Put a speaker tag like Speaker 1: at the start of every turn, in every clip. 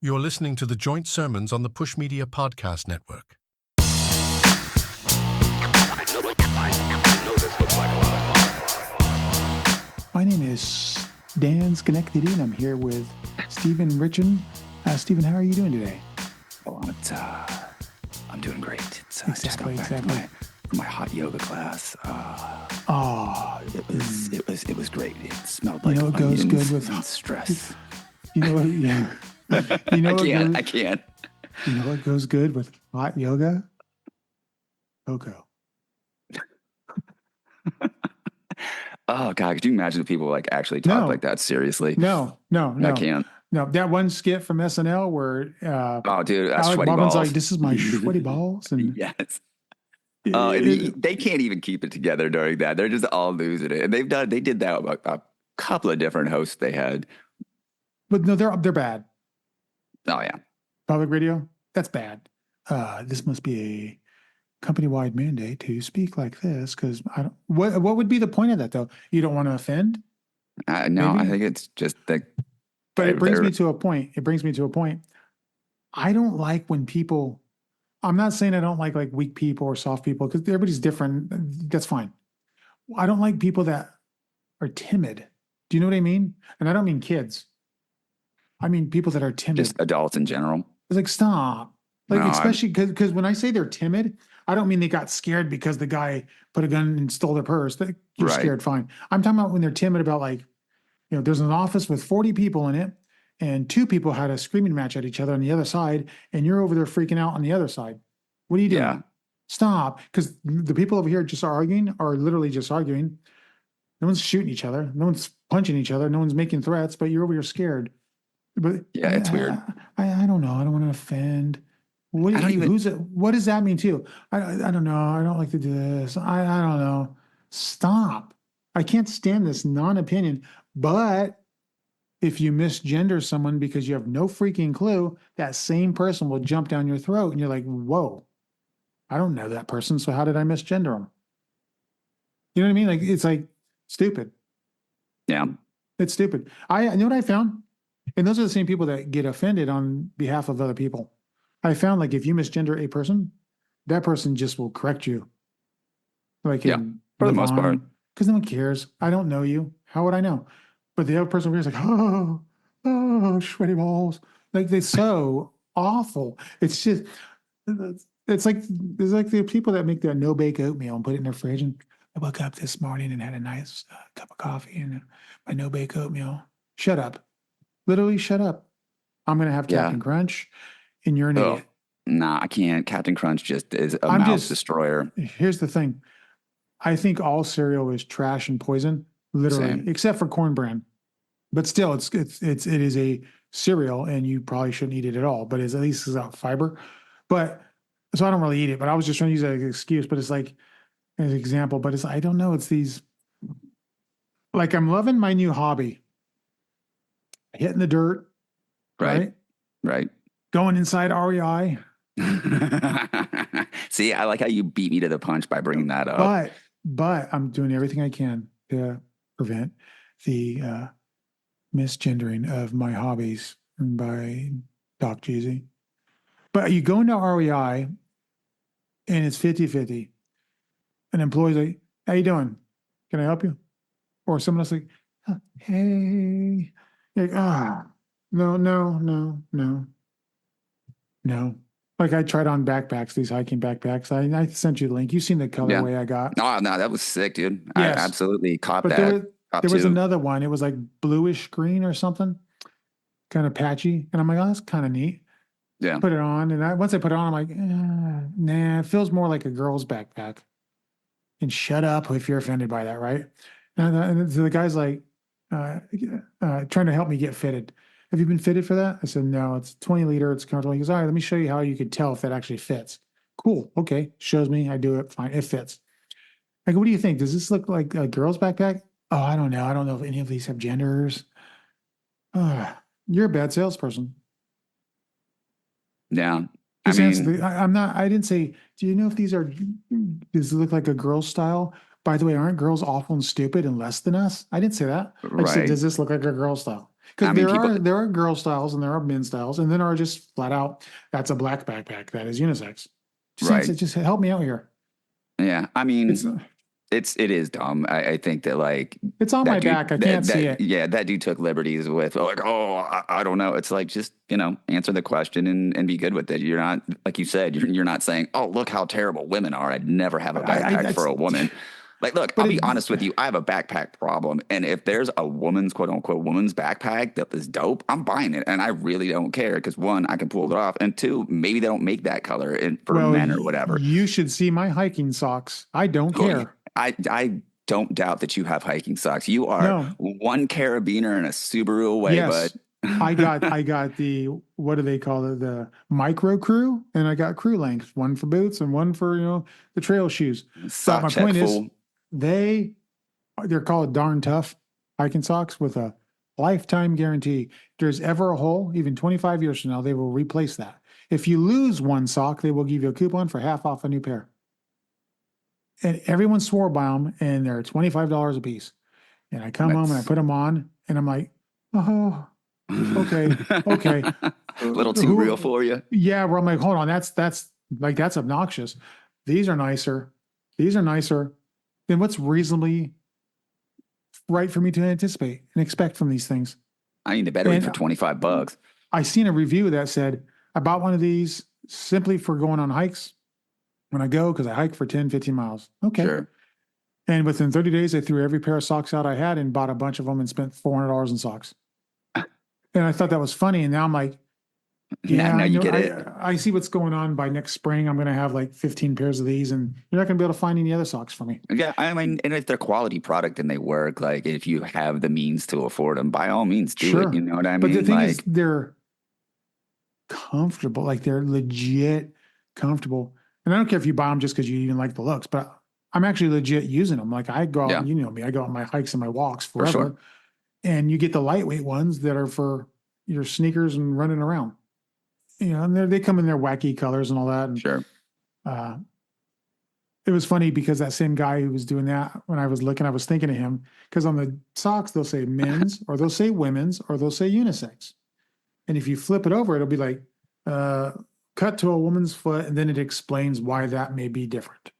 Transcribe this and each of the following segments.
Speaker 1: You're listening to the Joint Sermons on the Push Media Podcast Network.
Speaker 2: My name is Dan Schenectady, and I'm here with Stephen Richin. Stephen, how are you doing today?
Speaker 3: Oh, I'm doing great. It's
Speaker 2: Exactly.
Speaker 3: from my hot yoga class. It was great. It smelled like
Speaker 2: it goes
Speaker 3: onions
Speaker 2: good with
Speaker 3: and stress.
Speaker 2: You know what? Yeah.
Speaker 3: I can't.
Speaker 2: You know what goes good with hot yoga? Cocoa.
Speaker 3: Oh God, could you imagine if people actually talk like that seriously?
Speaker 2: No.
Speaker 3: I can't.
Speaker 2: No, that one skit from SNL where
Speaker 3: Oh, dude, that's
Speaker 2: Alec
Speaker 3: sweaty
Speaker 2: Baldwin's
Speaker 3: balls.
Speaker 2: like, "This is my sweaty balls," and
Speaker 3: Yes. They can't even keep it together during that. They're just all losing it, and they did that with a couple of different hosts they had.
Speaker 2: But no, they're bad.
Speaker 3: Oh yeah.
Speaker 2: Public radio, that's bad. This must be a company-wide mandate to speak like this, because I don't. What would be the point of that, though? You don't want to offend?
Speaker 3: No,
Speaker 2: Maybe?
Speaker 3: I think it's just that.
Speaker 2: But it brings me to a point. I don't like when people. I'm not saying I don't like weak people or soft people, because everybody's different. That's fine. I don't like people that are timid. Do you know what I mean? And I don't mean kids. I mean people that are timid.
Speaker 3: Just adults in general.
Speaker 2: It's like, stop. Especially because when I say they're timid, I don't mean they got scared because the guy put a gun and stole their purse. You're scared, fine. I'm talking about when they're timid about there's an office with 40 people in it, and 2 people had a screaming match at each other on the other side, and you're over there freaking out on the other side. What are you doing?
Speaker 3: Yeah.
Speaker 2: Stop. Because the people over here are literally just arguing. No one's shooting each other. No one's punching each other. No one's making threats, but you're over here scared. But
Speaker 3: yeah, it's weird.
Speaker 2: I don't know. I don't want to offend. What does that mean to you? I don't know. I don't like to do this. I don't know. Stop. I can't stand this non-opinion. But if you misgender someone because you have no freaking clue, that same person will jump down your throat, and you're like, whoa, I don't know that person, so how did I misgender them? You know what I mean? It's stupid.
Speaker 3: Yeah.
Speaker 2: It's stupid. I know what I found? And those are the same people that get offended on behalf of other people. I found if you misgender a person, that person just will correct you.
Speaker 3: For the most part.
Speaker 2: Because no one cares. I don't know you. How would I know? But the other person over here is oh, sweaty balls. They're so awful. It's just, it's like the people that make that no-bake oatmeal and put it in their fridge. And I woke up this morning and had a nice cup of coffee and my no-bake oatmeal. Shut up. Literally shut up. I'm going to have Captain Crunch, and you're an idiot.
Speaker 3: Nah, I can't. Captain Crunch just is a mouth destroyer. Here's
Speaker 2: the thing. I think all cereal is trash and poison, literally, except for Corn Bran. But still, it is a cereal, and you probably shouldn't eat it at all. But at least it's got fiber. But so I don't really eat it. But I was just trying to use that as an excuse. But it's as an example. But I don't know. It's these. I'm loving my new hobby. Hitting the dirt. Right. Going inside REI.
Speaker 3: See, I like how you beat me to the punch by bringing that up.
Speaker 2: But I'm doing everything I can to prevent the misgendering of my hobbies by Doc Jeezy. But you go into REI and it's 50-50. An employee's like, how you doing? Can I help you? Or someone else hey. You're like, no. I tried on backpacks, these hiking backpacks. I sent you the link. You've seen the colorway I got.
Speaker 3: Oh, no, that was sick, dude.
Speaker 2: Yes.
Speaker 3: I absolutely caught
Speaker 2: but
Speaker 3: that.
Speaker 2: There was another one. It was bluish green or something, kind of patchy. And I'm like, oh, that's kind of neat.
Speaker 3: Yeah.
Speaker 2: Put it on. And once I put it on, I'm like, nah, it feels more like a girl's backpack. And shut up if you're offended by that, right? And so the guy's trying to help me get fitted. Have you been fitted for that? I said, no, it's 20 liter. It's comfortable. He goes, all right, let me show you how you could tell if that actually fits. Cool. Okay. Shows me. I do it. Fine. It fits. I go, what do you think? Does this look like a girl's backpack? Oh, I don't know. I don't know if any of these have genders. You're a bad salesperson.
Speaker 3: Yeah.
Speaker 2: I didn't say, do you know if does it look like a girl's style? By the way, aren't girls awful and stupid and less than us? I didn't say that. I said, does this look like a girl's style? Because
Speaker 3: I mean, people,
Speaker 2: there are girl styles and there are men's styles, and then are just flat out that's a black backpack that is unisex.
Speaker 3: right?
Speaker 2: Just help me out here.
Speaker 3: Yeah, I
Speaker 2: It's
Speaker 3: mean, it is dumb. I think that like
Speaker 2: it's on my back. I can't see it.
Speaker 3: yeah, that dude took liberties with like, oh, I don't know. It's like just answer the question and be good with it. You're not, like you said, you're not saying, oh, look how terrible women are. I'd never have a backpack for a woman. Like, look,
Speaker 2: But
Speaker 3: I'll be honest with you. I have a backpack problem, and if there's a woman's quote unquote woman's backpack that is dope, I'm buying it, and I really don't care because one, I can pull it off, and two, maybe they don't make that color for
Speaker 2: well,
Speaker 3: men or whatever.
Speaker 2: you should see my hiking socks. I don't
Speaker 3: Oh, yeah.
Speaker 2: care.
Speaker 3: I don't doubt that you have hiking socks. You are
Speaker 2: No.
Speaker 3: one carabiner and a Subaru away,
Speaker 2: Yes.
Speaker 3: bud.
Speaker 2: I got the, what do they call it? The micro crew, and I got crew length, one for boots and one for, the trail shoes. But
Speaker 3: Sock
Speaker 2: my
Speaker 3: check
Speaker 2: point is
Speaker 3: full.
Speaker 2: they're called darn tough hiking socks with a lifetime guarantee. If there's ever a hole, even 25 years from now, they will replace that. If you lose one sock, they will give you a coupon for half off a new pair. And everyone swore by them, and they're $25 a piece. And I come home and I put them on, and I'm like, oh, okay.
Speaker 3: A little too real for you.
Speaker 2: Yeah, where I'm like, hold on, that's obnoxious. These are nicer. These are nicer than what's reasonably right for me to anticipate and expect from these things.
Speaker 3: I need the battery
Speaker 2: And
Speaker 3: for $25.
Speaker 2: I seen a review that said I bought one of these simply for going on hikes when I go, because I hike for 10, 15 miles. Okay.
Speaker 3: Sure.
Speaker 2: And within 30 days, I threw every pair of socks out I had and bought a bunch of them and spent $400 in socks. And I thought that was funny. And now I'm like, yeah,
Speaker 3: now
Speaker 2: I
Speaker 3: you
Speaker 2: know.
Speaker 3: get it.
Speaker 2: I see what's going on. By next spring, I'm going to have like 15 pairs of these, and you're not going to be able to find any other socks for me.
Speaker 3: Yeah, I mean, and if they're quality product and they work, like if you have the means to afford them, by all means do it. You know what I mean?
Speaker 2: But the thing
Speaker 3: like,
Speaker 2: is, they're comfortable. Like they're legit comfortable. And I don't care if you buy them just because you even like the looks, but I'm actually legit using them. Like I go out,
Speaker 3: Yeah.
Speaker 2: you know me, I go on my hikes and my walks forever.
Speaker 3: For sure.
Speaker 2: And you get the lightweight ones that are for your sneakers and running around. And they come in their wacky colors and all that. And,
Speaker 3: sure.
Speaker 2: It was funny because that same guy who was doing that, when I was looking, I was thinking of him, because on the socks, they'll say men's or they'll say women's or they'll say unisex. And if you flip it over, it'll be like, cut to a woman's foot, and then it explains why that may be different.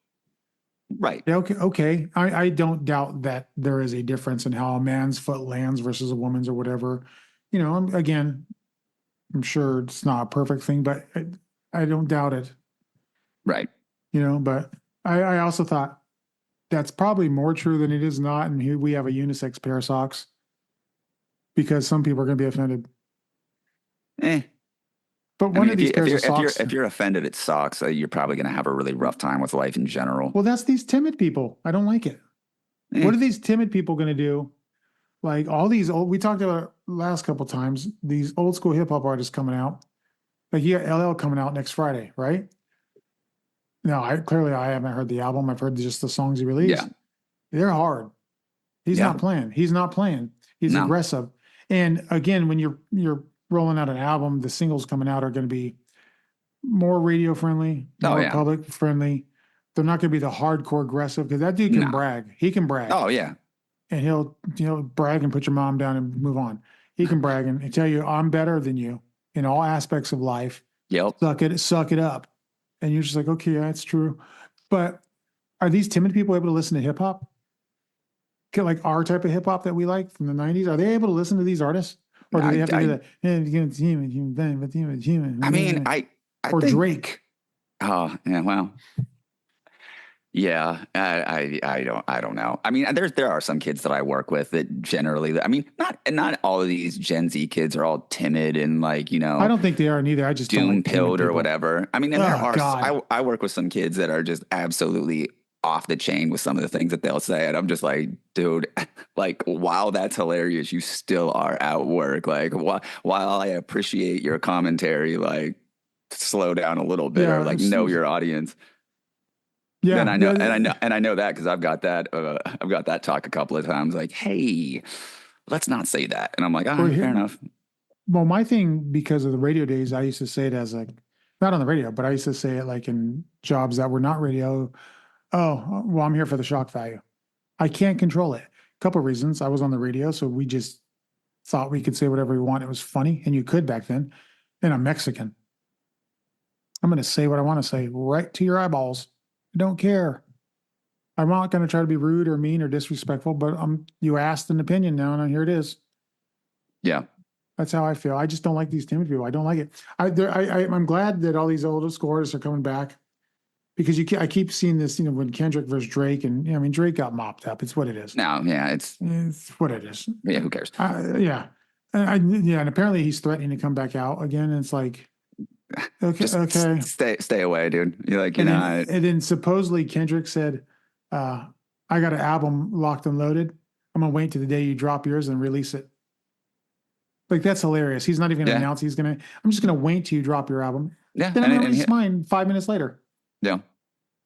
Speaker 3: Right.
Speaker 2: Yeah, okay. I don't doubt that there is a difference in how a man's foot lands versus a woman's or whatever. Again, I'm sure it's not a perfect thing, but I don't doubt it.
Speaker 3: Right.
Speaker 2: But I also thought that's probably more true than it is not. And here we have a unisex pair of socks, because some people are going to be offended. But one of these pairs of socks.
Speaker 3: If you're offended at socks, you're probably going to have a really rough time with life in general.
Speaker 2: Well, that's these timid people. I don't like it. What are these timid people going to do? Like all these we talked about last couple times, these old school hip hop artists coming out. Like you got LL coming out next Friday, right? No, I haven't heard the album. I've heard just the songs he released.
Speaker 3: Yeah.
Speaker 2: They're hard. He's not playing. He's aggressive. And again, when you're rolling out an album, the singles coming out are going to be more radio friendly, more public friendly. They're not going to be the hardcore aggressive, because that dude can brag. He can brag.
Speaker 3: Oh yeah.
Speaker 2: And he'll brag and put your mom down and move on. He can brag and tell you, I'm better than you in all aspects of life.
Speaker 3: Yep.
Speaker 2: Suck it up. And you're just like, okay, yeah, that's true. But are these timid people able to listen to hip hop? Like our type of hip hop that we like from the 90s? Are they able to listen to these artists? Or do they have to do that?
Speaker 3: I mean, I
Speaker 2: or
Speaker 3: think,
Speaker 2: Drake.
Speaker 3: Oh, yeah, well. Yeah, I don't know. I mean, there are some kids that I work with that generally, I mean, not all of these Gen Z kids are all timid and like,
Speaker 2: I don't think they are neither. I just
Speaker 3: doom pilled or whatever. I mean, and there are,
Speaker 2: God.
Speaker 3: I work with some kids that are just absolutely off the chain with some of the things that they'll say. And I'm just like, dude, like, while that's hilarious, you still are at work. Like, while I appreciate your commentary, like, slow down a little bit, or like know your audience. Yeah, and I know that because I've got that talk a couple of times. Like, hey, let's not say that, and I'm like, fair enough.
Speaker 2: Well, my thing, because of the radio days, I used to say it as like, not on the radio, but I used to say it like in jobs that were not radio. Oh, well, I'm here for the shock value. I can't control it. A couple of reasons. I was on the radio, so we just thought we could say whatever we want. It was funny, and you could back then. And I'm Mexican. I'm going to say what I want to say right to your eyeballs. I don't care. I'm not going to try to be rude or mean or disrespectful, but you asked an opinion now, and here it is.
Speaker 3: Yeah.
Speaker 2: That's how I feel. I just don't like these timid people. I don't like it. I'm glad that all these old school artists are coming back, because I keep seeing this, when Kendrick versus Drake, and I mean, Drake got mopped up. It's what it is.
Speaker 3: No, yeah,
Speaker 2: It's what it is.
Speaker 3: yeah, who cares?
Speaker 2: Yeah. And apparently he's threatening to come back out again. And it's like, okay,
Speaker 3: Just
Speaker 2: okay.
Speaker 3: stay away, dude. You're like,
Speaker 2: And then supposedly Kendrick said, I got an album locked and loaded. I'm gonna wait till the day you drop yours and release it. Like, that's hilarious. He's not even gonna announce I'm just gonna wait till you drop your album.
Speaker 3: Yeah.
Speaker 2: Then I'm gonna release mine 5 minutes later.
Speaker 3: Yeah.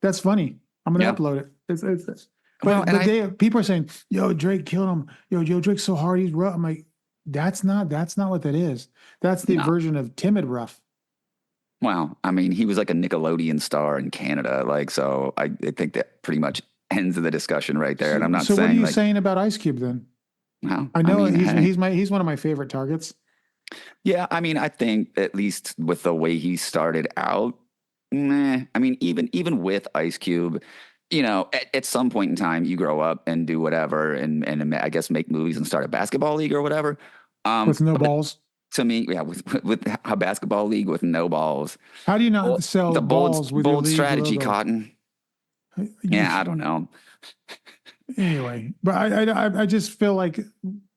Speaker 2: That's funny. I'm gonna upload it. But people are saying, yo, Drake killed him. Yo, Drake's so hard, he's rough. I'm like, that's not what that is. That's the version of timid rough.
Speaker 3: Well, I mean, he was like a Nickelodeon star in Canada. Like, so I think that pretty much ends the discussion right there. And I'm not saying.
Speaker 2: So what are you saying about Ice Cube then?
Speaker 3: Well,
Speaker 2: I know he's one of my favorite targets.
Speaker 3: Yeah, I mean, I think at least with the way he started out, I mean, even with Ice Cube, at some point in time, you grow up and do whatever, and I guess make movies and start a basketball league or whatever.
Speaker 2: With no balls.
Speaker 3: To me, yeah, with a basketball league with no balls.
Speaker 2: How do you not sell
Speaker 3: the
Speaker 2: balls with your
Speaker 3: bold
Speaker 2: league
Speaker 3: strategy,
Speaker 2: logo?
Speaker 3: Cotton? Yeah, I don't know.
Speaker 2: Anyway, but I just feel like,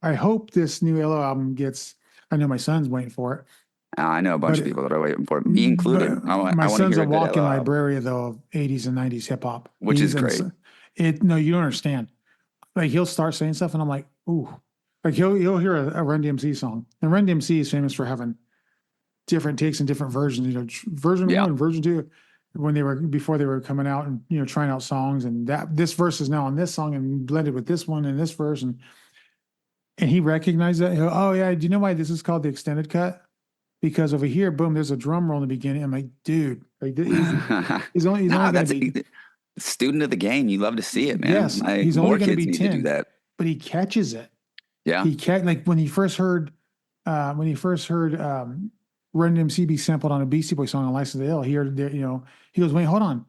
Speaker 2: I hope this new LO album gets. I know my son's waiting for it.
Speaker 3: I know a bunch of people that are waiting for it, me included.
Speaker 2: My son's a walking librarian, though, of 80s and 90s hip hop,
Speaker 3: which is great.
Speaker 2: No, you don't understand. Like, he'll start saying stuff, and I'm like, ooh. Like, he'll hear a Run DMC song, and Run DMC is famous for having different takes and different versions. Version 1, version 2, before they were coming out and trying out songs, and this verse is now on this song and blended with this one and this verse, and he recognized that. Oh yeah, do you know why this is called the extended cut? Because over here, boom, there's a drum roll in the beginning. I'm like, dude, like, he's only going to be
Speaker 3: student of the game. You love to see it, man.
Speaker 2: Yes,
Speaker 3: like,
Speaker 2: he's only going to be 10.
Speaker 3: To do that.
Speaker 2: But he catches it.
Speaker 3: Yeah,
Speaker 2: like when he first heard Run DMC be sampled on a Beastie Boy song on License to Ill. He heard he goes, wait, hold on,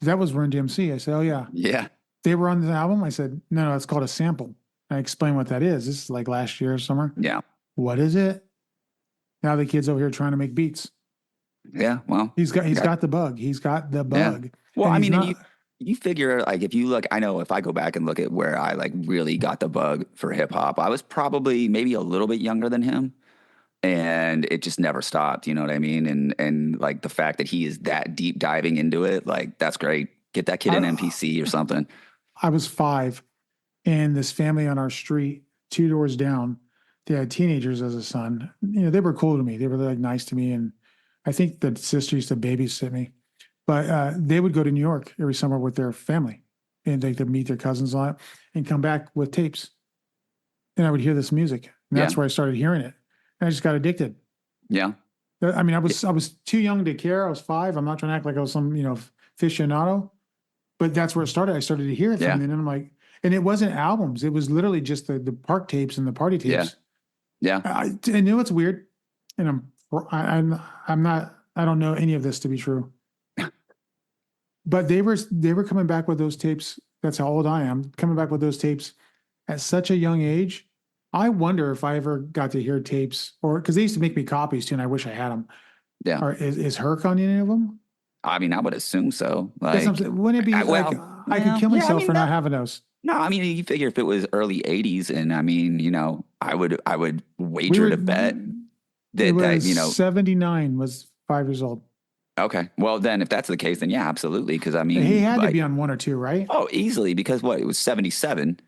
Speaker 2: that was Run DMC. I said, oh yeah, they were on the album. I said, no, it's called a sample. I explained what that is. This is like last year or summer.
Speaker 3: Yeah,
Speaker 2: what is it? Now the kid's over here trying to make beats.
Speaker 3: Yeah, well,
Speaker 2: he's got the bug. He's got the bug.
Speaker 3: Yeah. Well, I mean, you figure, like, if you look, I know if I go back and look at where I like really got the bug for hip hop, I was probably maybe a little bit younger than him, and it just never stopped. You know what I mean? And like the fact that he is that deep diving into it, like, that's great. Get that kid an NPC or something.
Speaker 2: I was 5, and this family on our street, 2 doors down, they had teenagers as a son. They were cool to me. They were like nice to me, and I think the sister used to babysit me. But they would go to New York every summer with their family, and they could meet their cousins a lot and come back with tapes. And I would hear this music, and that's where I started hearing it. And I just got addicted.
Speaker 3: Yeah.
Speaker 2: I mean, I was too young to care. I was 5. I'm not trying to act like I was some, aficionado, but that's where it started. I started to hear it from, and I'm like, and it wasn't albums. It was literally just the park tapes and the party tapes.
Speaker 3: Yeah.
Speaker 2: I know it's weird, and I don't know any of this to be true. But they were coming back with those tapes. That's how old I am. Coming back with those tapes at such a young age. I wonder if I ever got to hear tapes, or because they used to make me copies too, and I wish I had them.
Speaker 3: Yeah.
Speaker 2: Or is Herc on any of them?
Speaker 3: I mean, I would assume so. Like,
Speaker 2: wouldn't it be I could kill myself for not having those?
Speaker 3: No, I mean, you figure if it was early 80s, and I mean, I would wager to bet that
Speaker 2: 79 was 5 years old.
Speaker 3: Okay. Well, then if that's the case, then yeah, absolutely. Because I mean,
Speaker 2: he had to be on 1 or 2, right?
Speaker 3: Oh, easily. Because it was 77.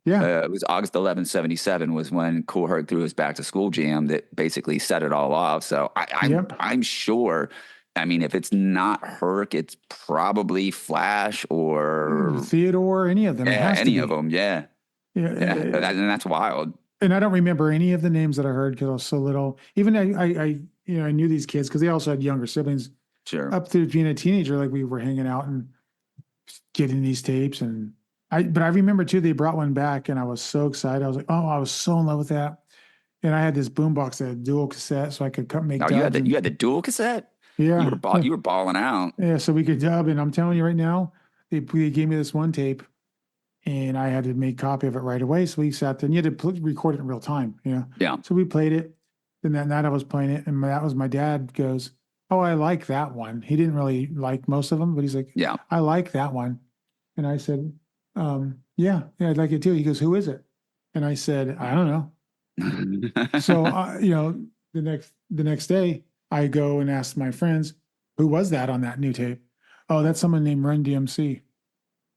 Speaker 2: Yeah.
Speaker 3: It was August 11th, 77 was when Kool Herc threw his back to school jam that basically set it all off. So I'm sure. I mean, if it's not Herc, it's probably Flash or
Speaker 2: Theodore, any of them.
Speaker 3: Yeah, any of them. Yeah. And that's wild.
Speaker 2: And I don't remember any of the names that I heard because I was so little. Even I knew these kids because they also had younger siblings.
Speaker 3: Sure.
Speaker 2: Up through being a teenager, like we were hanging out and getting these tapes, but I remember too, they brought one back, and I was so excited. I was like, oh, I was so in love with that. And I had this boombox that had dual cassette, so I could make
Speaker 3: Oh,
Speaker 2: dubs.
Speaker 3: you had the dual cassette?
Speaker 2: Yeah,
Speaker 3: You were balling out.
Speaker 2: yeah. So we could dub, and I'm telling you right now, they gave me this one tape, and I had to make a copy of it right away. So we sat there, and you had to record it in real time, you know.
Speaker 3: Yeah.
Speaker 2: So we played it. Then that night I was playing it, and that was my dad goes, "Oh, I like that one." He didn't really like most of them, but he's like,
Speaker 3: Yeah.
Speaker 2: "I like that one." And I said, "Yeah, I'd like it too." He goes, "Who is it?" And I said, "I don't know." So, you know, the next day, I go and ask my friends, "Who was that on that new tape?" "Oh, that's someone named Run DMC."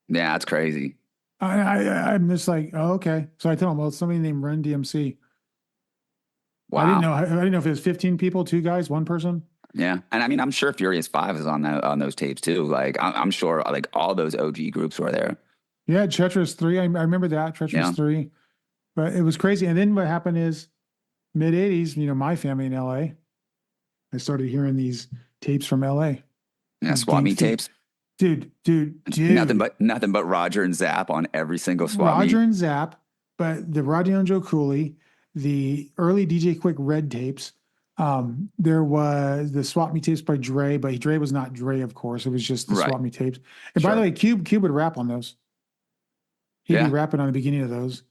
Speaker 3: Yeah, that's crazy.
Speaker 2: I'm just like, "Oh, okay." So I tell them, "Well, it's somebody named Run DMC." I didn't
Speaker 3: Wow.
Speaker 2: know. I didn't know if it was 15 people, two guys, one person.
Speaker 3: Yeah, and I mean, I'm sure Furious Five is on on those tapes too. Like, I'm sure like all those OG groups were there.
Speaker 2: Yeah, Treacherous 3. I remember that Treacherous
Speaker 3: Yeah.
Speaker 2: 3. But it was crazy. And then what happened is mid 80s, you know, my family in LA, I started hearing these tapes from LA.
Speaker 3: Yeah, swap meet tapes.
Speaker 2: Dude.
Speaker 3: Nothing but Roger and Zapp on every single swap
Speaker 2: Roger
Speaker 3: meet.
Speaker 2: and Zapp, but the Rodney and Joe Cooley, the early DJ Quick Red tapes. There was the Swap Me tapes by Dre, but Dre was not Dre, of course. It was just the
Speaker 3: Right.
Speaker 2: Swap Me tapes. And by
Speaker 3: Sure.
Speaker 2: the way, Cube would rap on those. He'd be
Speaker 3: Yeah.
Speaker 2: rapping on the beginning of those.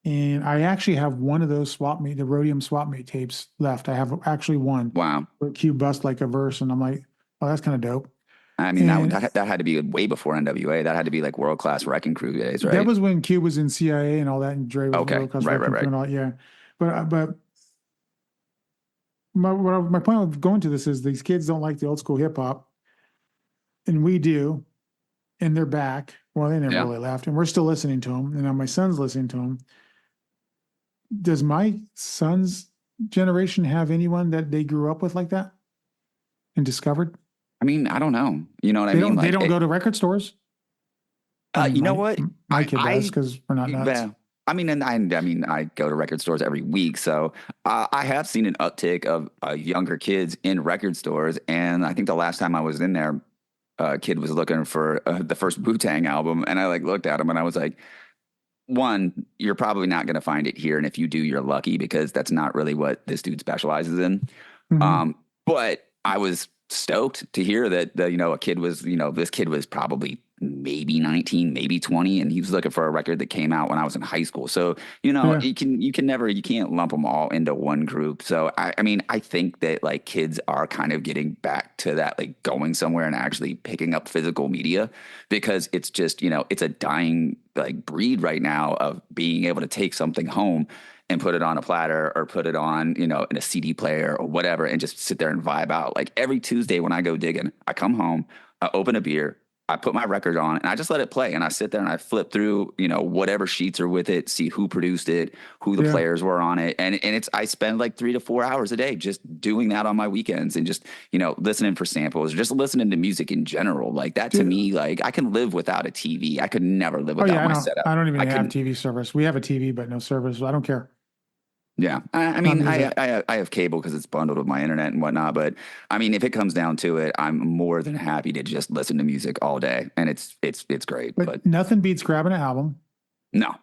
Speaker 2: And I actually have one of those the Rhodium Swap Meet tapes left. I have actually one
Speaker 3: Wow.
Speaker 2: where Cube bust like a verse, and I'm like, oh, that's kind of dope.
Speaker 3: I mean,
Speaker 2: And
Speaker 3: that had to be way before NWA. That had to be like world class wrecking crew days, right?
Speaker 2: that was when Cube was in CIA and all that, and Dre was
Speaker 3: Okay.
Speaker 2: World Class
Speaker 3: Right.
Speaker 2: Wrecking Crew
Speaker 3: Right.
Speaker 2: and all. Yeah, but my point of going to this is these kids don't like the old school hip hop, and we do, and they're back. Well, they never
Speaker 3: Yeah.
Speaker 2: really left, and we're still listening to them. And now my son's listening to them. Does my son's generation have anyone that they grew up with like that and discovered?
Speaker 3: I mean, I don't know. You know what I mean?
Speaker 2: They
Speaker 3: Like,
Speaker 2: don't go to record stores. I mean,
Speaker 3: you know what?
Speaker 2: my kid does because we're not nuts.
Speaker 3: Yeah. I mean, and I mean, I go to record stores every week, so I have seen an uptick of younger kids in record stores. And I think the last time I was in there, a kid was looking for the first Wu-Tang album, and I like looked at him and I was like, one, you're probably not going to find it here, and if you do, you're lucky because that's not really what this dude specializes in.
Speaker 2: Mhm.
Speaker 3: But I was stoked to hear that a kid was, this kid was probably maybe 19, maybe 20, and he was looking for a record that came out when I was in high school. So,
Speaker 2: Yeah.
Speaker 3: you can't lump them all into one group. So I mean, I think that like kids are kind of getting back to that, like going somewhere and actually picking up physical media, because it's just, it's a dying like breed right now of being able to take something home and put it on a platter or put it on, in a CD player or whatever, and just sit there and vibe out. Like every Tuesday when I go digging, I come home, I open a beer, I put my record on, and I just let it play. And I sit there and I flip through, whatever sheets are with it, see who produced it, who the
Speaker 2: Yeah.
Speaker 3: players were on it. And I spend like 3 to 4 hours a day just doing that on my weekends and just, listening for samples, just listening to music in general. Like that to
Speaker 2: Dude.
Speaker 3: me, like I can live without a TV. I could never live
Speaker 2: Oh
Speaker 3: without
Speaker 2: yeah,
Speaker 3: my setup.
Speaker 2: I don't even have
Speaker 3: couldn't-
Speaker 2: TV service. We have a TV, but no service. I don't care.
Speaker 3: Yeah, I mean,
Speaker 2: music.
Speaker 3: I have cable because it's bundled with my internet and whatnot. But I mean, if it comes down to it, I'm more than happy to just listen to music all day, and it's great.
Speaker 2: But nothing beats grabbing an album,
Speaker 3: no,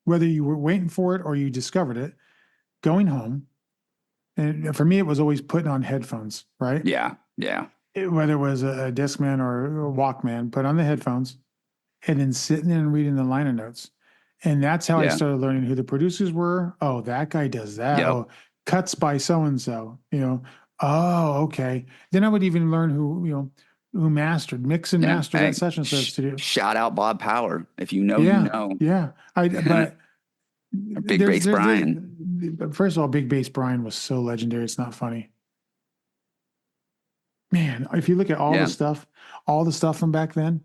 Speaker 2: whether you were waiting for it or you discovered it, going home. And for me, it was always putting on headphones, right?
Speaker 3: yeah,
Speaker 2: Whether it was a Discman or a Walkman, put on the headphones and then sitting there and reading the liner notes. And that's how I
Speaker 3: Yeah.
Speaker 2: started learning who the producers were. Oh, that guy does that.
Speaker 3: Yep.
Speaker 2: Oh, cuts by so-and-so, Oh, okay. Then I would even learn who mastered, mix and
Speaker 3: yeah.
Speaker 2: master
Speaker 3: Hey,
Speaker 2: that session studio.
Speaker 3: shout out Bob Power if you know,
Speaker 2: Yeah.
Speaker 3: you know.
Speaker 2: Yeah. But
Speaker 3: Big Bass
Speaker 2: Brian. First of all, Big Bass Brian was so legendary. It's not funny. Man, if you look at all
Speaker 3: Yeah.
Speaker 2: the stuff from back then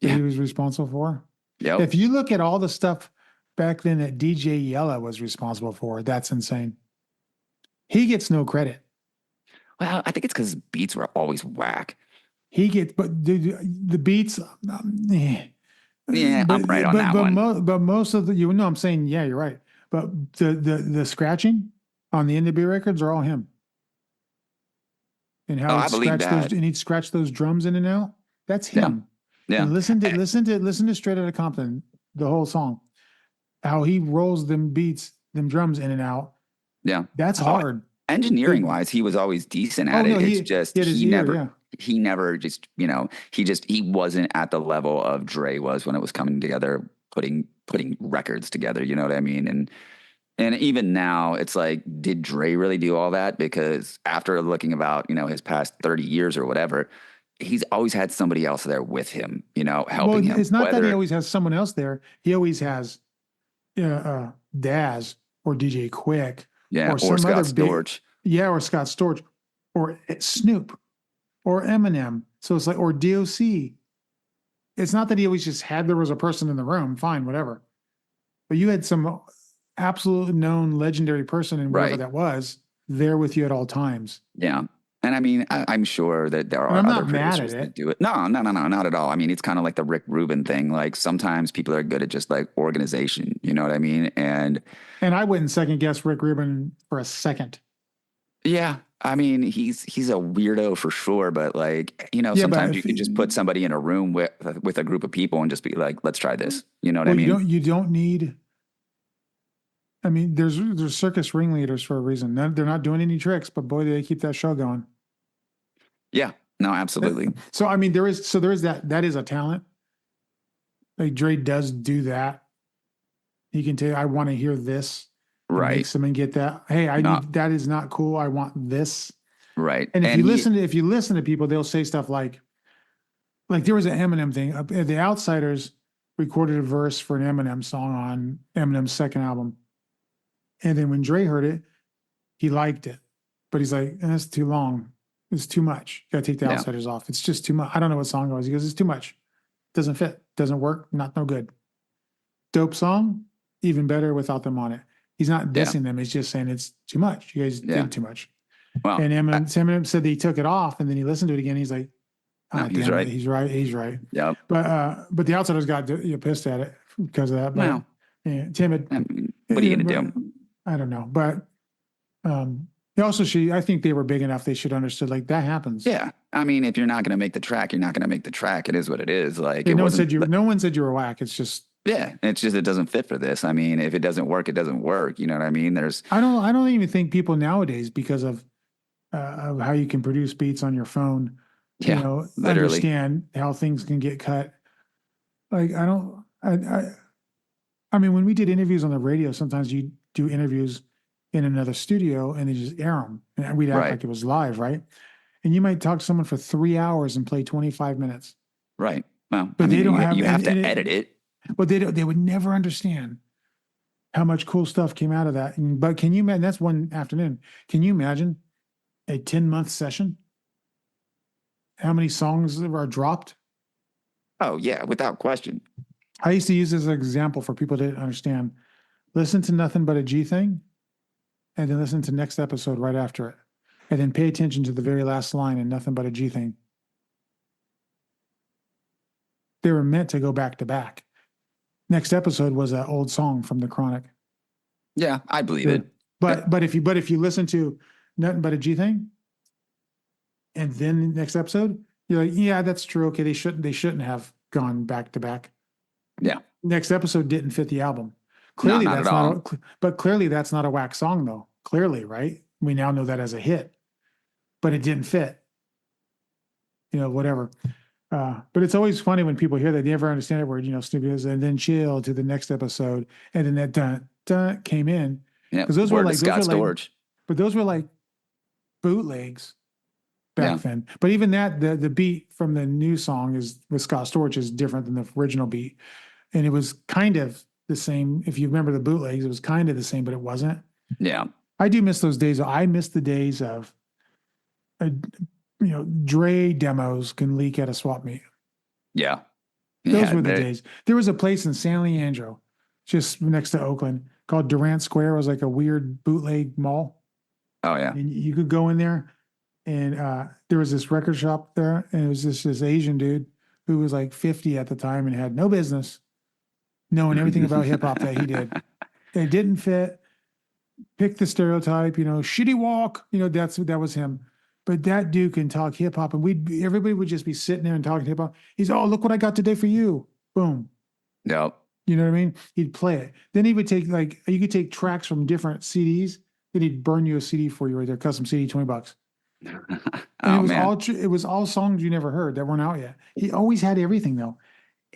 Speaker 2: that
Speaker 3: Yeah.
Speaker 2: he was responsible for.
Speaker 3: Yep.
Speaker 2: If you look at all the stuff back then that DJ Yella was responsible for, that's insane. He gets no credit.
Speaker 3: Well, I think it's because beats were always whack.
Speaker 2: But the beats.
Speaker 3: Yeah, I'm right on that one.
Speaker 2: But most of I'm saying, yeah, you're right. But the scratching on the NWA records are all him. And how
Speaker 3: I believe that.
Speaker 2: he'd scratch those drums in and out. That's him.
Speaker 3: Yeah.
Speaker 2: And listen to Straight Outta Compton, the whole song. How he rolls them beats, them drums in and out.
Speaker 3: Yeah.
Speaker 2: That's hard.
Speaker 3: Engineering wise, he was always decent at it.
Speaker 2: No,
Speaker 3: It's just
Speaker 2: he had his ear,
Speaker 3: he never just, he wasn't at the level of Dre was when it was coming together, putting records together, you know what I mean? And even now it's like, did Dre really do all that? Because after looking about, his past 30 years or whatever, he's always had somebody else there with him, helping him.
Speaker 2: It's not that he always has someone else there. He always has Daz or DJ Quick,
Speaker 3: yeah,
Speaker 2: or
Speaker 3: or
Speaker 2: some
Speaker 3: Scott
Speaker 2: other
Speaker 3: Storch.
Speaker 2: or Scott Storch, or Snoop, or Eminem. So it's like, or DOC. It's not that he always just had, there was a person in the room, fine, whatever. But you had some absolute known legendary person in whatever that was there with you at all times.
Speaker 3: Yeah. And I mean, I'm sure that there are
Speaker 2: I'm
Speaker 3: other
Speaker 2: not mad
Speaker 3: producers
Speaker 2: at it.
Speaker 3: that do it. No, not at all. I mean, it's kind of like the Rick Rubin thing. Like sometimes people are good at just like organization, you know what I mean? And
Speaker 2: I wouldn't second guess Rick Rubin for a second.
Speaker 3: yeah, I mean, he's a weirdo for sure, but like, sometimes you could just put somebody in a room with a group of people and just be like, let's try this. You know what I mean?
Speaker 2: You don't need. I mean, there's circus ringleaders for a reason. They're not doing any tricks, but boy, do they keep that show going.
Speaker 3: Yeah, no, absolutely.
Speaker 2: So I mean, there is that is a talent. Like Dre does do that. He can tell you, I want to hear this.
Speaker 3: Right.
Speaker 2: Mix them and get that. Hey, need that is not cool. I want this.
Speaker 3: Right.
Speaker 2: And if you listen to people, they'll say stuff like there was an Eminem thing. The Outsiders recorded a verse for an Eminem song on Eminem's second album. And then when Dre heard it, he liked it. But he's like, that's too long. It's too much. You got to take the Outsiders off. It's just too much. I don't know what song it was. He goes, it's too much. Doesn't fit. Doesn't work. No good. Dope song. Even better without them on it. He's not dissing them. He's just saying it's too much. You guys did too much. Well, and Eminem said that he took it off, and then he listened to it again. He's like,
Speaker 3: he's right.
Speaker 2: He's right. He's right.
Speaker 3: Yeah.
Speaker 2: But the Outsiders got pissed at it because of that. But, timid.
Speaker 3: I mean, what are you gonna do?
Speaker 2: I don't know. But I think they were big enough. They should understood like that happens.
Speaker 3: Yeah. I mean, if you're not going to make the track, you're not going to make the track. It is what it is. Like
Speaker 2: no one said you were whack. It's just.
Speaker 3: Yeah, it's just it doesn't fit for this. I mean, if it doesn't work, it doesn't work. You know what I mean?
Speaker 2: I don't even think people nowadays, because of how you can produce beats on your phone, literally understand how things can get cut. Like I mean, when we did interviews on the radio, sometimes you do interviews in another studio and they just air them, and we'd act like it was live, right? And you might talk to someone for 3 hours and play 25 minutes.
Speaker 3: Right. Well,
Speaker 2: but they don't
Speaker 3: you have to edit it.
Speaker 2: But they would never understand how much cool stuff came out of that. But can you imagine, that's one afternoon. Can you imagine a 10-month session? How many songs are dropped?
Speaker 3: Oh, yeah, without question.
Speaker 2: I used to use this as an example for people to understand. Listen to Nothing But a G Thing, and then listen to next episode right after it. And then pay attention to the very last line in Nothing But a G Thing. They were meant to go back to back. Next episode was an old song from the Chronic.
Speaker 3: Yeah, I believe it.
Speaker 2: But if you listen to Nothing But a G Thing, and then next episode, you're like, yeah, that's true. Okay, they shouldn't have gone back to back.
Speaker 3: Yeah.
Speaker 2: Next episode didn't fit the album. Clearly,
Speaker 3: no,
Speaker 2: that's not. But clearly, that's not a whack song, though. Clearly, right? We now know that as a hit, but it didn't fit. Whatever. But it's always funny when people hear that. They never understand it word, Snoopy is, and then chill to the next episode. And then that dun came in.
Speaker 3: Yeah. Because those were like Scott Storch.
Speaker 2: But those were like bootlegs back then. But even that, the beat from the new song with Scott Storch is different than the original beat. And it was kind of the same. If you remember the bootlegs, it was kind of the same, but it wasn't.
Speaker 3: Yeah.
Speaker 2: I do miss those days. I miss the days of Dre demos can leak at a swap meet.
Speaker 3: Yeah.
Speaker 2: Those were the days. There was a place in San Leandro, just next to Oakland, called Durant Square. It was like a weird bootleg mall.
Speaker 3: Oh, yeah.
Speaker 2: And you could go in there, and there was this record shop there, and it was this Asian dude who was like 50 at the time and had no business knowing everything about hip-hop that he did. It didn't fit. Pick the stereotype, shitty walk. That was him. But that dude can talk hip hop, and everybody would just be sitting there and talking hip hop. He's, oh, look what I got today for you. Boom.
Speaker 3: Yep.
Speaker 2: You know what I mean? He'd play it. Then he would take you could take tracks from different CDs and he'd burn you a CD for you right there, custom CD, $20. And
Speaker 3: Oh man.
Speaker 2: it was all songs you never heard that weren't out yet. He always had everything though.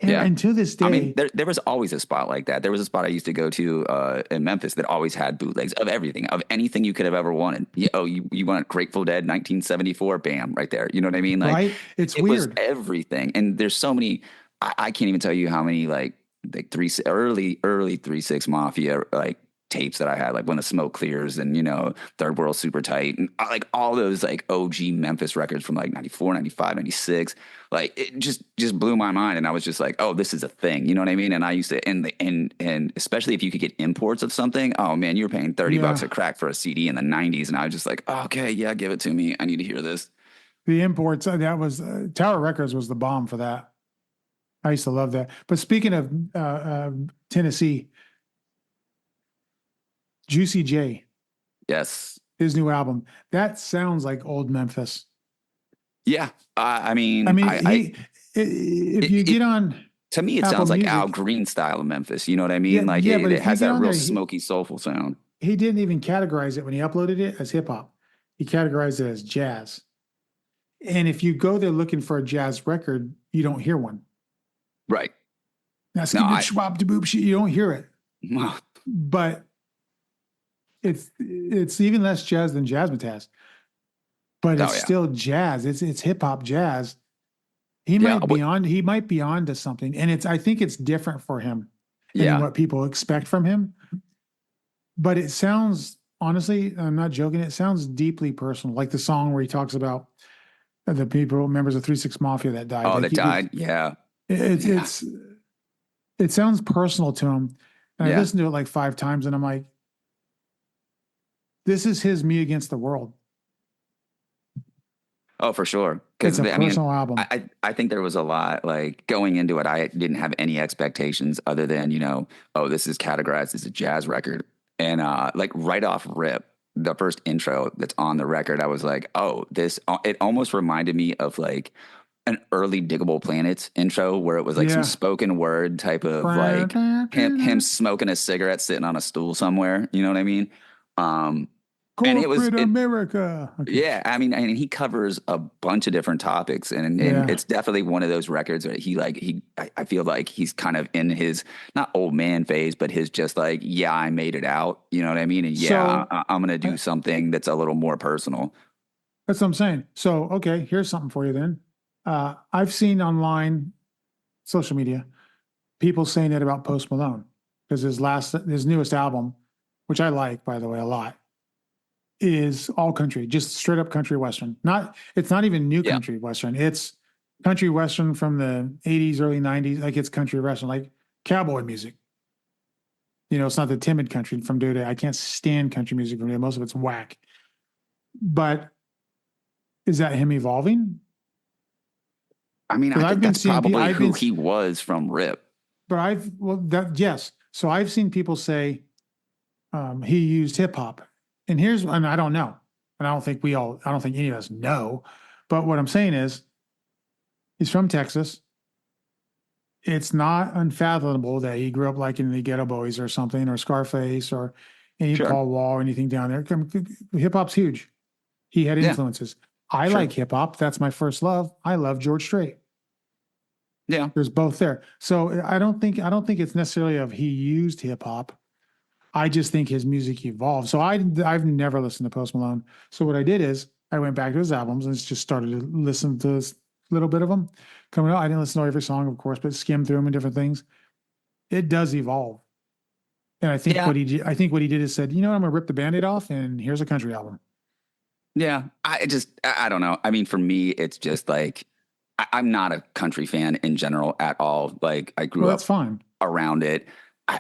Speaker 3: Yeah.
Speaker 2: And to this
Speaker 3: I mean,
Speaker 2: day,
Speaker 3: there was always a spot like that. There was a spot I used to go to in Memphis that always had bootlegs of everything, of anything you could have ever wanted. You want Grateful Dead 1974, bam, right there. You know what I mean? Like
Speaker 2: right? It's
Speaker 3: it was
Speaker 2: weird.
Speaker 3: everything. And there's so many. I can't even tell you how many like early 3-6 Mafia like tapes that I had, like When the Smoke Clears and Third World Super Tight, and like all those like OG Memphis records from like 94, 95, 96. Like it just blew my mind, and I was just like, oh, this is a thing. You know what I mean? And I used to, and especially if you could get imports of something, oh man, you were paying $30
Speaker 2: Yeah.
Speaker 3: a crack for a CD in the 90s, and I was just like, oh, okay, yeah, give it to me. I need to hear this.
Speaker 2: The imports, that was Tower Records was the bomb for that. I used to love that. But speaking of Tennessee, Juicy J,
Speaker 3: Yes.
Speaker 2: his new album, that sounds like old Memphis.
Speaker 3: Yeah. I
Speaker 2: I
Speaker 3: mean,
Speaker 2: mean, if you
Speaker 3: it
Speaker 2: get on
Speaker 3: to me, it
Speaker 2: Apple
Speaker 3: sounds like Al
Speaker 2: Music,
Speaker 3: Green style of Memphis. You know what I
Speaker 2: yeah,
Speaker 3: mean? Like
Speaker 2: yeah, but
Speaker 3: it
Speaker 2: if you
Speaker 3: has
Speaker 2: get
Speaker 3: that
Speaker 2: on
Speaker 3: real
Speaker 2: there,
Speaker 3: smoky, soulful sound.
Speaker 2: he didn't even categorize it when he uploaded it as hip hop. He categorized it as jazz. And if you go there looking for a jazz record, you don't hear one.
Speaker 3: Right.
Speaker 2: Now,
Speaker 3: No,
Speaker 2: skip it, schwab de boop shit, you don't hear it.
Speaker 3: oh
Speaker 2: But it's even less jazz than Jazzmatazz. But it's
Speaker 3: yeah.
Speaker 2: still jazz. It's hip hop jazz. He
Speaker 3: Yeah.
Speaker 2: might be on. He might be on to something, and I think it's different for him than
Speaker 3: Yeah.
Speaker 2: what people expect from him. But it sounds, honestly, I'm not joking. It sounds deeply personal, like the song where he talks about the people, members of 3-6 Mafia that died.
Speaker 3: Oh,
Speaker 2: Like
Speaker 3: that died. Yeah.
Speaker 2: it's
Speaker 3: Yeah.
Speaker 2: it's it sounds personal to him. And I
Speaker 3: Yeah.
Speaker 2: listened to it like 5 times, and I'm like, this is his me against the world.
Speaker 3: Oh, for sure.
Speaker 2: It's
Speaker 3: Because
Speaker 2: a
Speaker 3: I mean,
Speaker 2: personal album.
Speaker 3: I think there was a lot like going into it. I didn't have any expectations other than oh, this is categorized as a jazz record, and like right off rip, the first intro that's on the record, I was like, oh, this. It almost reminded me of like an early Diggable Planets intro where it was like some
Speaker 2: Yeah.
Speaker 3: spoken word type of like him smoking a cigarette sitting on a stool somewhere. You know what I mean? Um, and it was
Speaker 2: Corporate
Speaker 3: it
Speaker 2: America. Okay.
Speaker 3: yeah, I mean, and he covers a bunch of different topics, and
Speaker 2: Yeah.
Speaker 3: it's definitely one of those records where I feel like he's kind of in his not old man phase, but his just like, yeah, I made it out, you know what I mean? And yeah,
Speaker 2: So
Speaker 3: I'm gonna do
Speaker 2: uh,
Speaker 3: something that's a little more personal.
Speaker 2: that's what I'm saying. So, okay, here's something for you then. I've seen online social media people saying that about Post Malone because his newest album, which I like, by the way, a lot, is all country, just straight up country western. It's not even new
Speaker 3: Yeah,
Speaker 2: country western. It's country western from the 80s, early 90s. Like it's country western, like cowboy music. It's not the timid country from day. I can't stand country music from day. Most of it's whack. But is that him evolving?
Speaker 3: I mean, I
Speaker 2: Because
Speaker 3: think that's probably
Speaker 2: I've been,
Speaker 3: who he was from Rip.
Speaker 2: but yes. So I've seen people say he used hip hop, and I don't know, and I don't think any of us know, but what I'm saying is, he's from Texas. It's not unfathomable that he grew up like in the Ghetto Boys or something, or Scarface, or any
Speaker 3: Sure.
Speaker 2: Paul Wall, or anything down there. Hip hop's huge. He had
Speaker 3: Yeah,
Speaker 2: influences. I
Speaker 3: sure.
Speaker 2: like hip hop. That's my first love. I love George Strait.
Speaker 3: Yeah,
Speaker 2: There's both there. So I don't think it's necessarily of he used hip hop. I just think his music evolved. So I've never listened to Post Malone. So what I did is I went back to his albums and just started to listen to a little bit of them coming out. I didn't listen to every song, of course, but skim through them and different things. It does evolve. And
Speaker 3: yeah,
Speaker 2: I think what he did is said, I'm gonna rip the Band-Aid off and here's a country album.
Speaker 3: yeah. I don't know. I mean, for me, it's just like I'm not a country fan in general at all. Like I
Speaker 2: Well,
Speaker 3: grew
Speaker 2: that's
Speaker 3: up
Speaker 2: fine.
Speaker 3: around it.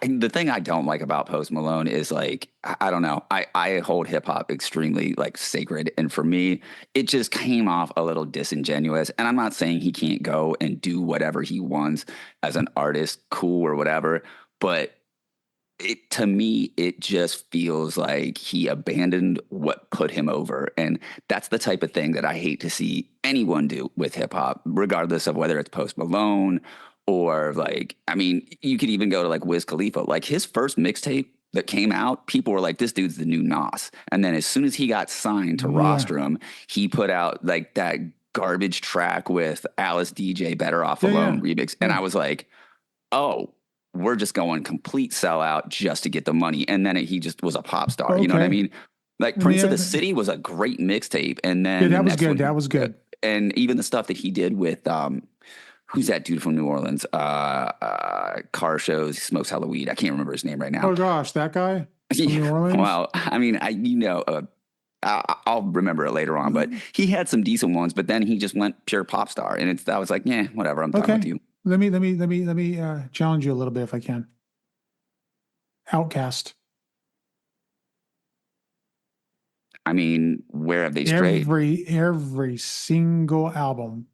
Speaker 3: The thing I don't like about Post Malone is like I don't know. I hold hip hop extremely like sacred, and for me, it just came off a little disingenuous. And I'm not saying he can't go and do whatever he wants as an artist, cool or whatever, but to me, it just feels like he abandoned what put him over. And that's the type of thing that I hate to see anyone do with hip hop, regardless of whether it's Post Malone or like, I mean, you could even go to like Wiz Khalifa. Like his first mixtape that came out, people were like, this dude's the new Nas. And then as soon as he got signed to Rostrum, he put out like that garbage track with Alice DJ Better Off Alone remix. And I was like, oh, we're just going complete sellout just to get the money. And then he just was a pop star. You know what I mean? Like Prince of the City was a great mixtape. And then
Speaker 2: that was good. That was good.
Speaker 3: And even the stuff that he did with who's that dude from New Orleans? Car shows, he smokes hella weed. I can't remember his name right now.
Speaker 2: Oh gosh, that guy from New Orleans.
Speaker 3: Well, I mean, I'll remember it later on, but he had some decent ones. But then he just went pure pop star, and I was like, yeah, whatever. I'm done with you.
Speaker 2: Let me challenge you a little bit if I can. Outcast.
Speaker 3: I mean, where have they strayed?
Speaker 2: Every single album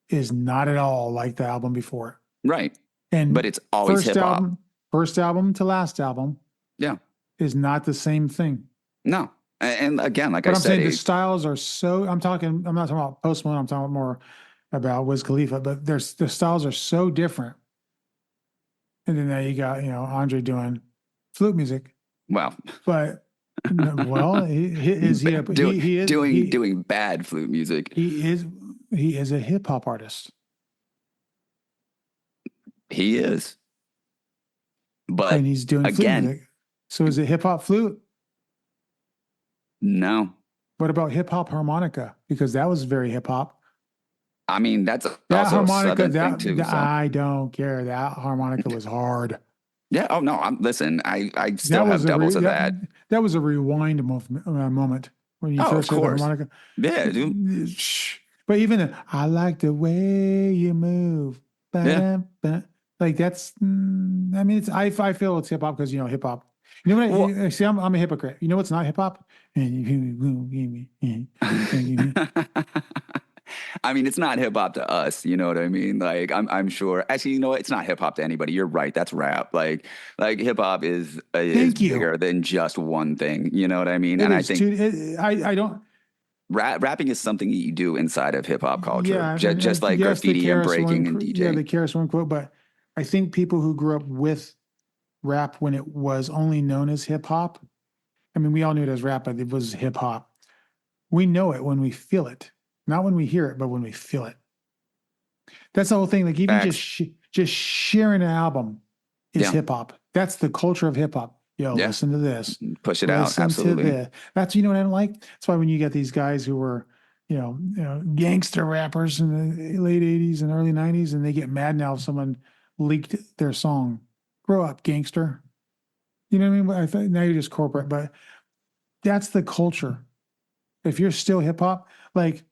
Speaker 2: is not at all like the album before.
Speaker 3: Right.
Speaker 2: And
Speaker 3: but it's always hip hop.
Speaker 2: First album to last album.
Speaker 3: Yeah.
Speaker 2: Is not the same thing.
Speaker 3: No. And again, like
Speaker 2: but
Speaker 3: I
Speaker 2: I'm
Speaker 3: said,
Speaker 2: saying the styles are so, I'm not talking about Post Malone, I'm talking more about Wiz Khalifa, but the styles are so different. And then now you got, Andre doing flute music.
Speaker 3: Well,
Speaker 2: but he is
Speaker 3: doing bad flute music.
Speaker 2: He is a hip hop artist.
Speaker 3: He is. But
Speaker 2: and he's doing flute music. So is it hip hop flute?
Speaker 3: No.
Speaker 2: What about hip hop harmonica? Because that was very hip hop.
Speaker 3: I mean, that's
Speaker 2: that
Speaker 3: also
Speaker 2: harmonica.
Speaker 3: A thing too, so.
Speaker 2: I don't care. That harmonica was hard.
Speaker 3: Yeah. Oh no. Listen. I still have doubles of that.
Speaker 2: That was a rewind moment when you first heard the harmonica.
Speaker 3: Yeah, dude.
Speaker 2: But even I like the way you move. Like that's. I mean, I feel it's hip hop because hip hop. You know what? See, I'm a hypocrite. You know what's not hip hop?
Speaker 3: I mean, it's not hip hop to us. You know what I mean? Like, I'm sure. Actually, you know what? It's not hip hop to anybody. You're right. That's rap. Like hip hop is bigger than just one thing. You know what I mean?
Speaker 2: And
Speaker 3: I think
Speaker 2: I don't.
Speaker 3: Rapping is something that you do inside of hip hop culture,
Speaker 2: yeah,
Speaker 3: just like graffiti and breaking and DJing.
Speaker 2: Yeah, the KRS-One quote. But I think people who grew up with rap when it was only known as hip hop. I mean, we all knew it as rap, but it was hip hop. We know it when we feel it, not when we hear it, but when we feel it. That's the whole thing. Like even just sharing an album is hip hop. That's the culture of hip hop. Listen to this.
Speaker 3: Push it out. Absolutely.
Speaker 2: That's what I don't like. That's why when you get these guys who were, gangster rappers in the late 80s and early 90s, and they get mad now if someone leaked their song. Grow up, gangster. You know what I mean? I thought now you're just corporate, but that's the culture. If you're still hip hop, like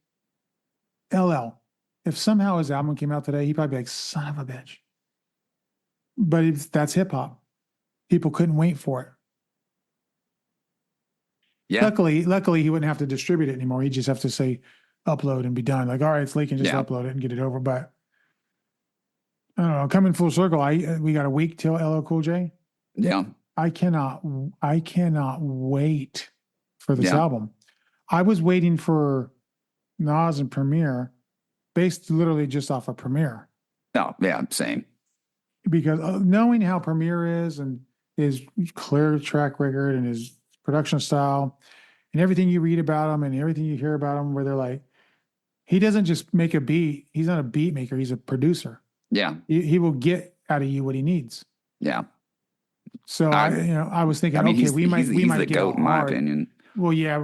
Speaker 2: LL, if somehow his album came out today, he'd probably be like, son of a bitch. But that's hip hop. People couldn't wait for it.
Speaker 3: Yeah.
Speaker 2: Luckily, he wouldn't have to distribute it anymore. He'd just have to say upload and be done. Like, all right, it's leaking, just upload it and get it over. But I don't know. Coming full circle, we got a week till LL Cool J.
Speaker 3: Yeah.
Speaker 2: I cannot wait for this album. I was waiting for Nas and Premier based literally just off of Premier.
Speaker 3: Oh, yeah, same.
Speaker 2: Because knowing how Premier is and his clear track record and his production style and everything you read about him and everything you hear about him, where they're like, he doesn't just make a beat. He's not a beat maker. He's a producer.
Speaker 3: Yeah.
Speaker 2: He will get out of you what he needs.
Speaker 3: Yeah.
Speaker 2: So I was thinking, we might
Speaker 3: the
Speaker 2: get
Speaker 3: GOAT, in my opinion.
Speaker 2: Well, yeah,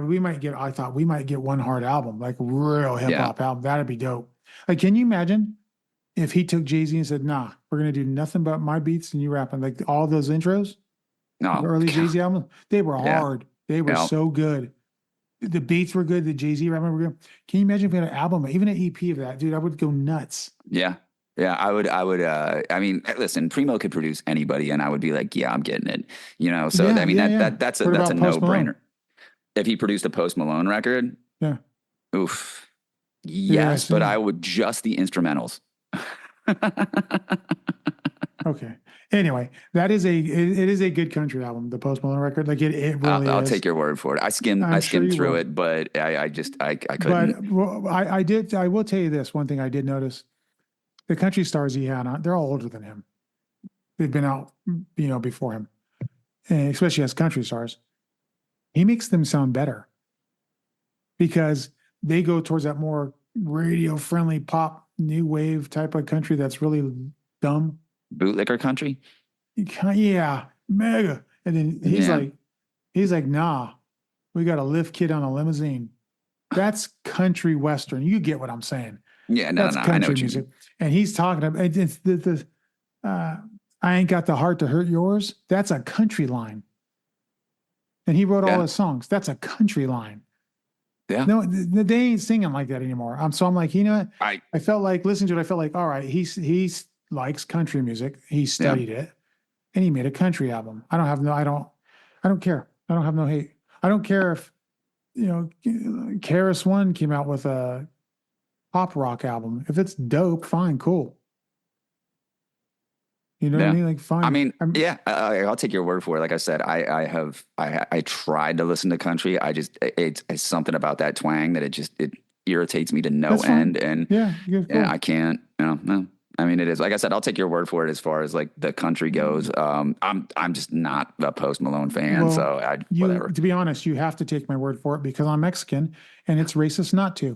Speaker 2: I thought we might get one hard album, like a real hip hop album. That'd be dope. Like, can you imagine if he took Jay-Z and said, nah, we're going to do nothing but my beats and you rapping, like all those intros? No, early Jay-Z albums, they were hard. They were so good. The beats were good. The Jay-Z rapping were good. Can you imagine if we had an album, even an EP of that, dude? I would go nuts.
Speaker 3: Yeah. Yeah, I would, I mean, listen, Primo could produce anybody and I would be like, yeah, I'm getting it, So, I mean, that's a no-brainer. If he produced a Post Malone record, oof. Yes, but I would just the instrumentals.
Speaker 2: Okay. Anyway, it is a good country album, the Post Malone record. Like it really
Speaker 3: I'll
Speaker 2: is.
Speaker 3: take your word for it. I skimmed through it, but I couldn't.
Speaker 2: But I will tell you this, one thing I did notice. The country stars he had on, they're all older than him. They've been out, before him. and especially as country stars, he makes them sound better because they go towards that more radio friendly pop new wave type of country that's really dumb.
Speaker 3: Bootlicker country.
Speaker 2: Yeah, mega. And then he's like, nah, we got a lift kid on a limousine. That's country western. You get what I'm saying?
Speaker 3: Yeah, no,
Speaker 2: That's
Speaker 3: no, I know
Speaker 2: country
Speaker 3: what you
Speaker 2: music.
Speaker 3: mean.
Speaker 2: And he's talking about it's I ain't got the heart to hurt yours. That's a country line. And he wrote all
Speaker 3: Yeah.
Speaker 2: his songs. That's a country line.
Speaker 3: Yeah.
Speaker 2: No, they ain't singing like that anymore. So I'm like, you know what? I felt like listening to it. I felt like, all right, he likes country music. He studied it, and he made a country album. I don't care. I don't have no hate. I don't care if Karis One came out with a pop rock album. If it's dope, fine, cool. You know what I mean? Like, fine.
Speaker 3: I mean, I'll take your word for it. Like I said, I tried to listen to country. It's something about that twang that it irritates me to no end. And
Speaker 2: cool.
Speaker 3: I can't, no. I mean, it is, like I said, I'll take your word for it as far as like the country goes. I'm just not a Post Malone fan. Whatever.
Speaker 2: To be honest, you have to take my word for it because I'm Mexican and it's racist not to.